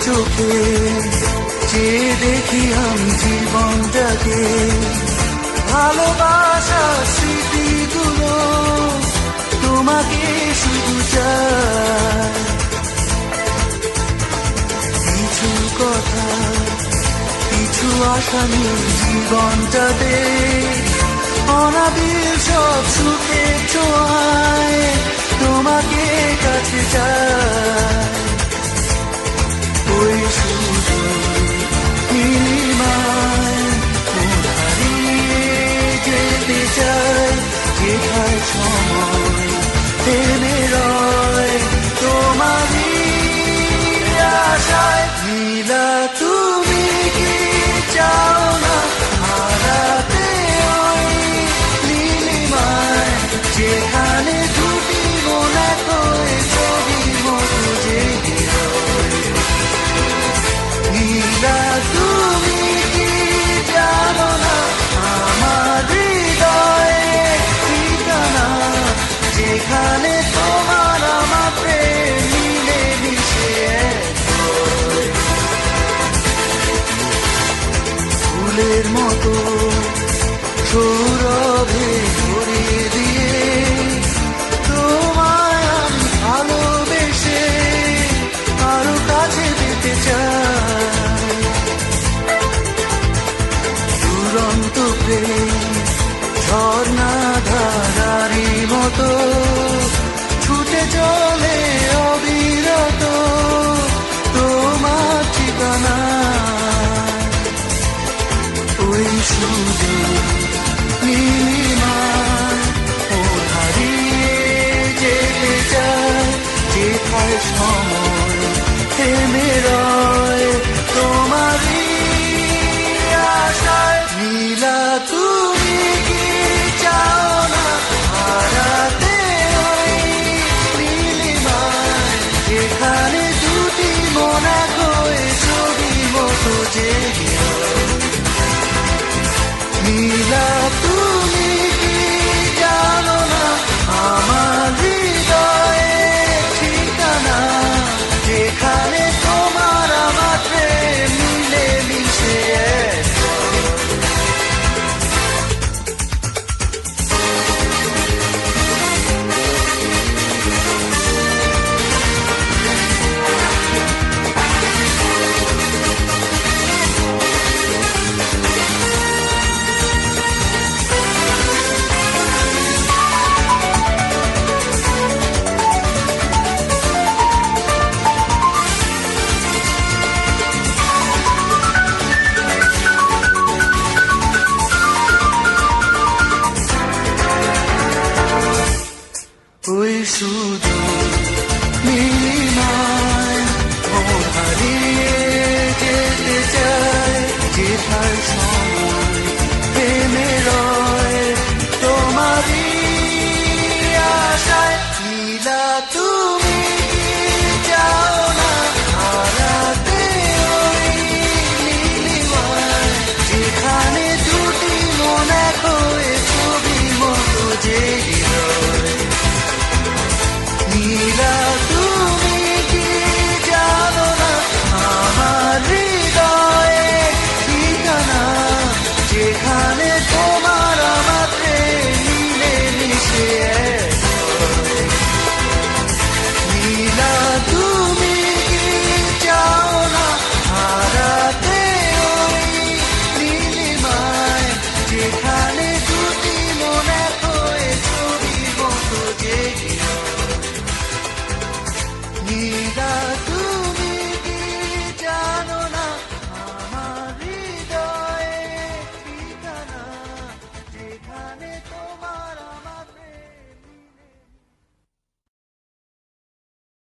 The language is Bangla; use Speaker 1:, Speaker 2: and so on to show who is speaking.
Speaker 1: চোখে যে দেখি আমি জীবনটাকে, ভালোবাসা স্মৃতিগুলো তোমাকে শুধু চাই। কিছু কথা কিছু আশা নিয়ে জীবনটাতে, অনাবিল সব সুখের ছোঁয়ায় তোমাকে কাছে চাই। ওই শুধু নীলিমায় মন হারিয়ে যেতে চাই, যেখানে সময় থেমে রয় তোমারই আশায়। নীলা তুমি কি চাও না হারাতে ওই নীলিমায়, যেখানে দুটি মন এক হয়ে ছবির মতো জেগে রয়। নীলা তুমি কি জানো না আমার হৃদয়ে ঠিকানা, যেখানে তোমার আমার প্রেম মিলে মিশে এক হয়। ফুলের মতো সৌরভে ভরিয়ে দিয়ে তোমায় আমি ভালোবেসে আরো কাছে পেতে চাই। দুরন্ত প্রেম ঝর্ণা ধারারি মতো ছুটে চলে অবিরত তোমার ঠিকানা। ওই শুধু নীলিমায় মন হারিয়ে যেতে চায়, যেথায় সময় থেমে রয়